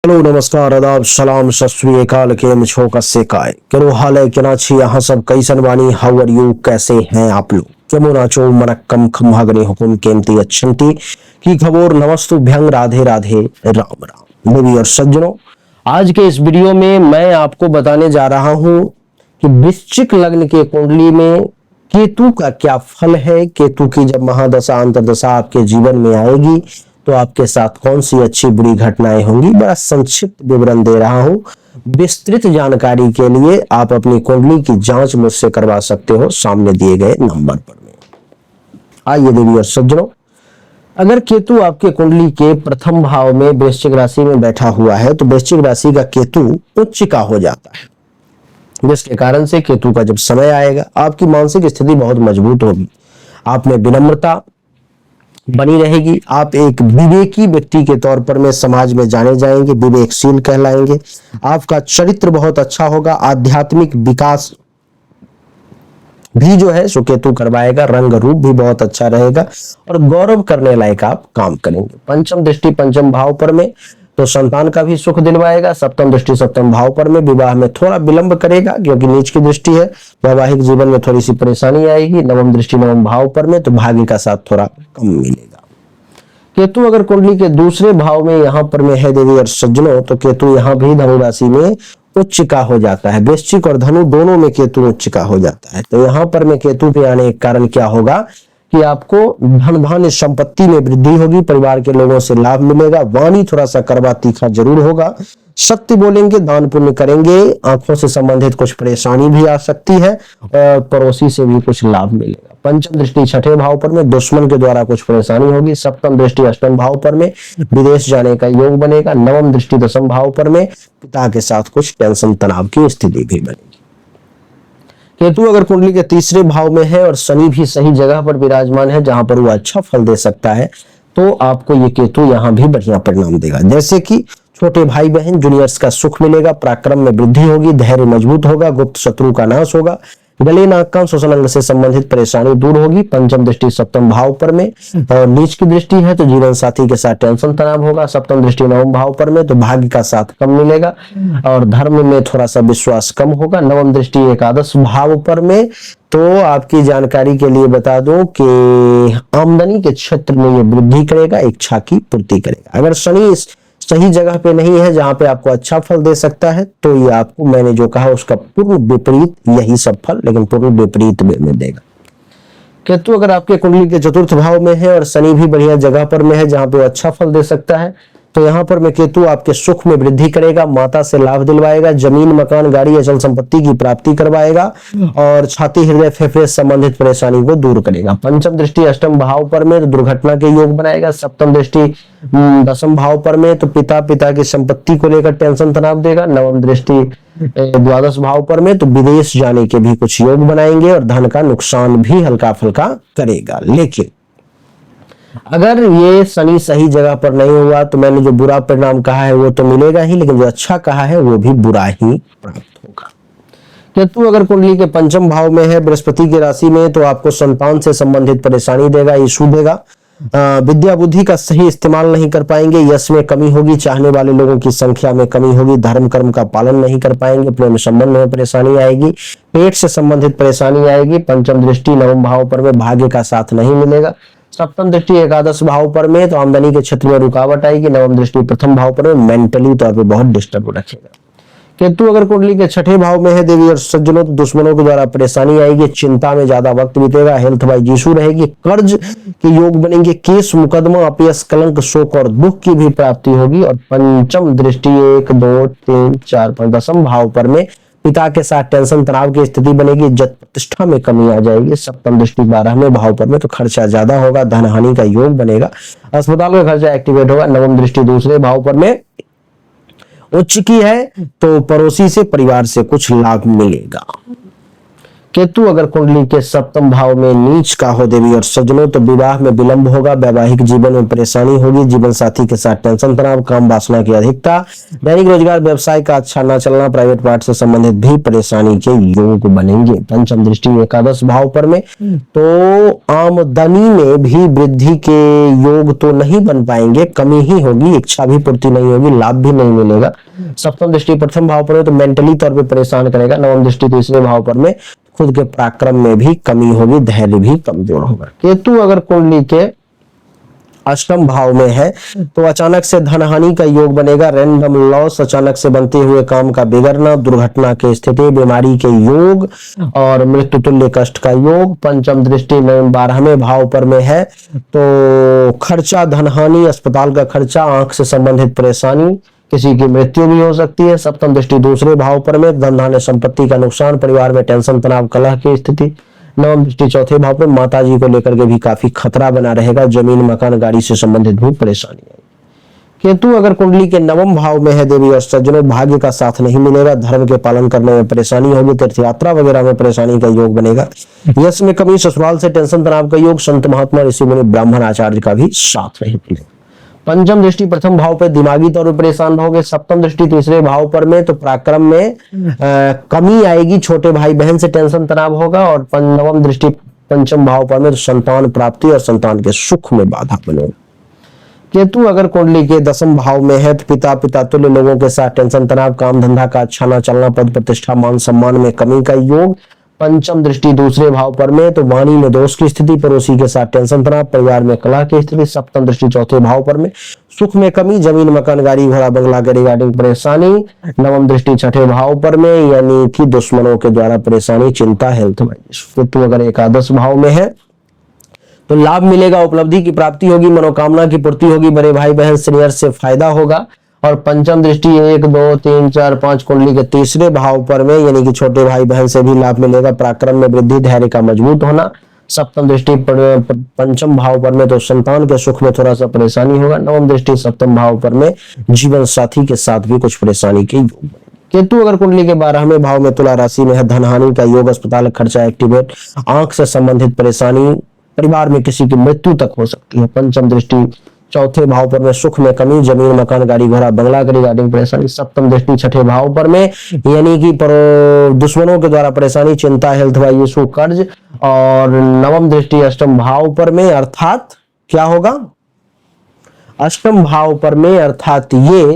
Hello नमस्कार आदाब सलाम सत श्री अकाल केम छो कस्से काय केरो हाल है केना छी यहाँ सब कैसन बानी हाउ आर यू कैसे हैं आप लोग केमो नाचो मनक्कम खम्हागने हुकुम केमती अच्छंती की खबर नमस्तु भ्यंग राधे राधे राम राम देवी और सज्जनों। आज के इस वीडियो में मैं आपको बताने जा रहा हूं कि वृश्चिक लग्न के कुंडली में केतु का क्या फल है। केतु की जब महादशा अंतर्दशा आपके जीवन में आएगी तो आपके साथ कौन सी अच्छी बुरी घटनाएं होंगी, बड़ा संक्षिप्त विवरण दे रहा हूं। विस्तृत जानकारी के लिए आप अपनी कुंडली की जांच मुझसे करवा सकते हो सामने दिए गए नंबर पर में। आइए देवी और सज्जनों, अगर केतु आपके कुंडली के प्रथम भाव में वृश्चिक राशि में बैठा हुआ है तो वृश्चिक राशि का केतु उच्च का हो जाता है, जिसके कारण से केतु का जब समय आएगा आपकी मानसिक स्थिति बहुत मजबूत होगी, आप में विनम्रता बनी रहेगी, आप एक विवेकी व्यक्ति के तौर पर में समाज में जाने जाएंगे, विवेकशील कहलाएंगे, आपका चरित्र बहुत अच्छा होगा, आध्यात्मिक विकास भी जो है सो केतु करवाएगा, रंग रूप भी बहुत अच्छा रहेगा और गौरव करने लायक आप काम करेंगे। पंचम दृष्टि पंचम भाव पर में तो संतान का भी सुख दिलवाएगा। सप्तम दृष्टि सप्तम भाव पर में विवाह में थोड़ा विलंब करेगा क्योंकि नीच की दृष्टि है, वैवाहिक जीवन में थोड़ी सी परेशानी आएगी। नवम दृष्टि नवम भाव पर में तो भाग्य का साथ थोड़ा कम मिलेगा। केतु अगर कुंडली के दूसरे भाव में यहाँ पर में है देवी और सज्जनों, तो केतु यहाँ भी धनु राशि में उच्च का हो जाता है। वृश्चिक और धनु दोनों में केतु उच्च का हो जाता है। तो यहाँ पर में केतु के आने के कारण क्या होगा कि आपको धन धान्य संपत्ति में वृद्धि होगी, परिवार के लोगों से लाभ मिलेगा, वाणी थोड़ा सा कड़वा तीखा जरूर होगा, सत्य बोलेंगे, दान पुण्य करेंगे, आंखों से संबंधित कुछ परेशानी भी आ सकती है और पड़ोसी से भी कुछ लाभ मिलेगा। पंचम दृष्टि छठे भाव पर में दुश्मन के द्वारा कुछ परेशानी होगी। सप्तम दृष्टि अष्टम भाव पर में विदेश जाने का योग बनेगा। नवम दृष्टि दशम भाव पर में पिता के साथ कुछ टेंशन तनाव की स्थिति भी बनेगी। केतु अगर कुंडली के तीसरे भाव में है और शनि भी सही जगह पर विराजमान है जहां पर वो अच्छा फल दे सकता है, तो आपको ये केतु यहाँ भी बढ़िया परिणाम देगा। जैसे कि छोटे भाई बहन जूनियर्स का सुख मिलेगा, पराक्रम में वृद्धि होगी, धैर्य मजबूत होगा, गुप्त शत्रु का नाश होगा, गले नाक कान श्वसन अंग से संबंधित परेशानी दूर होगी। पंचम दृष्टि सप्तम भाव पर में और नीच की दृष्टि है तो जीवन साथी के साथ टेंशन तनाव होगा। सप्तम दृष्टि नवम भाव पर में तो भाग्य का साथ कम मिलेगा और धर्म में थोड़ा सा विश्वास कम होगा। नवम दृष्टि एकादश भाव पर में तो आपकी जानकारी के लिए बता दूं कि आमदनी के क्षेत्र में ये वृद्धि करेगा, इच्छा की पूर्ति करेगा। अगर शनि सही जगह पे नहीं है जहां पे आपको अच्छा फल दे सकता है तो ये आपको मैंने जो कहा उसका पूर्ण विपरीत यही सब फल, लेकिन पूर्ण विपरीत में देगा। केतु अगर आपके कुंडली के चतुर्थ भाव में है और शनि भी बढ़िया जगह पर में है जहां पे अच्छा फल दे सकता है, तो यहाँ पर में केतु आपके सुख में वृद्धि करेगा, माता से लाभ दिलवाएगा, जमीन मकान गाड़ी अचल संपत्ति की प्राप्ति करवाएगा और छाती हृदय फेफड़े संबंधित परेशानी को दूर करेगा। पंचम दृष्टि अष्टम भाव पर में तो दुर्घटना के योग बनाएगा। सप्तम दृष्टि दशम भाव पर में तो पिता की संपत्ति को लेकर टेंशन तनाव देगा। नवम दृष्टि द्वादश भाव पर में तो विदेश जाने के भी कुछ योग बनाएंगे और धन का नुकसान भी हल्का फुल्का करेगा। लेकिन अगर ये शनि सही जगह पर नहीं हुआ तो मैंने जो बुरा परिणाम कहा है वो तो मिलेगा ही, लेकिन जो अच्छा कहा है वो भी बुरा ही प्राप्त होगा। केतु अगर कुंडली के पंचम भाव में है बृहस्पति की राशि में तो आपको संतान से संबंधित परेशानी देगा, इशू देगा। विद्या बुद्धि का सही इस्तेमाल नहीं कर पाएंगे, यश में कमी होगी, चाहने वाले लोगों की संख्या में कमी होगी, धर्म कर्म का पालन नहीं कर पाएंगे, प्रेम संबंध में परेशानी आएगी, पेट से संबंधित परेशानी आएगी। पंचम दृष्टि नवम भाव पर में भाग्य का साथ नहीं मिलेगा। सप्तम दृष्टि एकादश भाव पर में तो आमदनी के क्षेत्र में रुकावट आएगी। नवम दृष्टि प्रथम भाव पर में मेंटली तौर पे बहुत डिस्टर्ब रखेगा। केतु अगर कुंडली के छठे भाव में है देवी और सज्जनों तो दुश्मनों के द्वारा परेशानी आएगी, चिंता में ज्यादा वक्त बीतेगा, हेल्थ वाइज इशू रहेगी, कर्ज के योग बनेंगे, केस मुकदमा अपयस कलंक शोक और दुख की भी प्राप्ति होगी। और पंचम दृष्टि 1 2 3 4 5 दशम भाव पर में पिता के साथ टेंशन तनाव की स्थिति बनेगी, इज्जत प्रतिष्ठा में कमी आ जाएगी। सप्तम दृष्टि 12वें भाव पर में तो खर्चा ज्यादा होगा, धन हानि का योग बनेगा, अस्पताल का खर्चा एक्टिवेट होगा। नवम दृष्टि दूसरे भाव पर में उच्च की है तो पड़ोसी से परिवार से कुछ लाभ मिलेगा। केतु अगर कुंडली के सप्तम भाव में नीच का हो देवी और सज्जनों, तो विवाह में विलंब होगा, वैवाहिक जीवन में परेशानी होगी, जीवन साथी के साथ टेंशन तनाव, काम वासना की अधिकता, दैनिक रोजगार व्यवसाय का अच्छा न चलना, प्राइवेट पार्ट से संबंधित भी परेशानी के योग बनेंगे। पंचम दृष्टि एकादश भाव पर में, तो आमदनी में भी वृद्धि के योग तो नहीं बन पाएंगे, कमी ही होगी, इच्छा भी पूर्ति नहीं होगी, लाभ भी नहीं मिलेगा। सप्तम दृष्टि प्रथम भाव पर है तो मेंटली तौर पे परेशान करेगा। नवम दृष्टि तीसरे भाव पर में खुद के पराक्रम में भी कमी होगी, धैर्य भी कमजोर होगा। केतु अगर कुंडली के अष्टम भाव में है तो अचानक से धन हानि का योग बनेगा, रैंडम लॉस, अचानक से बनते हुए काम का बिगड़ना, दुर्घटना की स्थिति, बीमारी के योग और मृत्यु तुल्य कष्ट का योग। पंचम दृष्टि में 12वें भाव पर में है तो खर्चा, धन हानि, अस्पताल का खर्चा, आंख से संबंधित परेशानी, किसी की मृत्यु भी हो सकती है। सप्तम दृष्टि दूसरे भाव पर में धन धान्य संपत्ति का नुकसान, परिवार में टेंशन तनाव कलह की स्थिति। नवम दृष्टि चौथे भाव पर माता जी को लेकर के भी काफी खतरा बना रहेगा, जमीन मकान गाड़ी से संबंधित भी परेशानी है। केतु अगर कुंडली के नवम भाव में है देवी और सज्जनों, भाग्य का साथ नहीं मिलेगा, धर्म के पालन करने में परेशानी होगी, तीर्थ यात्रा वगैरह में परेशानी का योग बनेगा, यश में कमी, ससुराल से टेंशन तनाव का योग, संत महात्मा ऋषि मुनि ब्राह्मण आचार्य का भी साथ नहीं मिलेगा। पंचम दृष्टि प्रथम भाव पे दिमागी तौर पर परेशान रहोगे। सप्तम दृष्टि तीसरे भाव पर में तो पराक्रम में कमी आएगी, छोटे भाई बहन से टेंशन तनाव होगा। और नवम दृष्टि पंचम भाव पर में तो संतान प्राप्ति और संतान के सुख में बाधा बनेगा। केतु अगर कुंडली के दसम भाव में है तो पिता तुल्य लोगों के साथ टेंशन तनाव, काम धंधा का अच्छा न चलना, पद प्रतिष्ठा मान सम्मान में कमी का योग। पंचम दृष्टि दूसरे भाव पर में तो वाणी में दोष की स्थिति, पड़ोसी के साथ टेंशन तनाव, परिवार में कलह की स्थिति। सप्तम दृष्टि चौथे भाव पर में सुख में कमी, जमीन मकान गाड़ी घोड़ा बंगला के रिगार्डिंग परेशानी। नवम दृष्टि छठे भाव पर में यानी कि दुश्मनों के द्वारा परेशानी, चिंता, हेल्थ वाइज। केतु अगर एकादश भाव में है तो लाभ मिलेगा, उपलब्धि की प्राप्ति होगी, मनोकामना की पूर्ति होगी, बड़े भाई बहन सीनियर से फायदा होगा। और पंचम दृष्टि 1 2 3 4 5 कुंडली के तीसरे भाव पर में यानी कि छोटे भाई बहन से भी लाभ मिलेगा, पराक्रम में वृद्धि, धैर्य का मजबूत होना। सप्तम दृष्टि पंचम भाव पर में तो संतान के सुख में थोड़ा सा परेशानी होगा। नवम दृष्टि सप्तम भाव पर में जीवन साथी के साथ भी कुछ परेशानी के योग। केतु अगर कुंडली के 12वें भाव में तुला राशि में है, धन हानि का योग, अस्पताल खर्चा एक्टिवेट, आंख से संबंधित परेशानी, परिवार में किसी की मृत्यु तक हो सकती है। पंचम दृष्टि चौथे भाव पर में सुख में कमी, जमीन मकान गाड़ी घोड़ा बंगला की रिगार्डिंग परेशानी। सप्तम दृष्टि छठे भाव पर में यानी कि दुश्मनों के द्वारा परेशानी, चिंता, हेल्थ वाइज इशू, कर्ज। और नवम दृष्टि अष्टम भाव पर में अर्थात क्या होगा, अष्टम भाव पर में अर्थात ये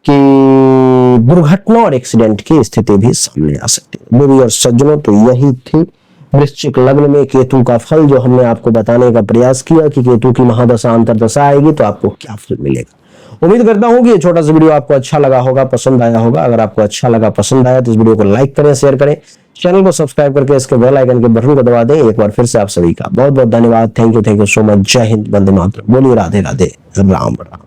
कि दुर्घटना और एक्सीडेंट की स्थिति भी सामने आ सकती है। देवी और सज्जनों, तो यही थी वृश्चिक लग्न में केतु का फल, जो हमने आपको बताने का प्रयास किया कि केतु की महादशा अंतरदशा आएगी तो आपको क्या फल मिलेगा। उम्मीद करता हूं कि ये छोटा सा वीडियो आपको अच्छा लगा होगा, पसंद आया होगा। अगर आपको अच्छा लगा, पसंद आया तो इस वीडियो को लाइक करें, शेयर करें, चैनल को सब्सक्राइब करके इसके बेल आइकन के बटन को दबा दें। एक बार फिर से आप सभी का बहुत बहुत धन्यवाद। Thank you so much. जय हिंद, वंदे मातरम। बोलिए राधे राधे, राम राम।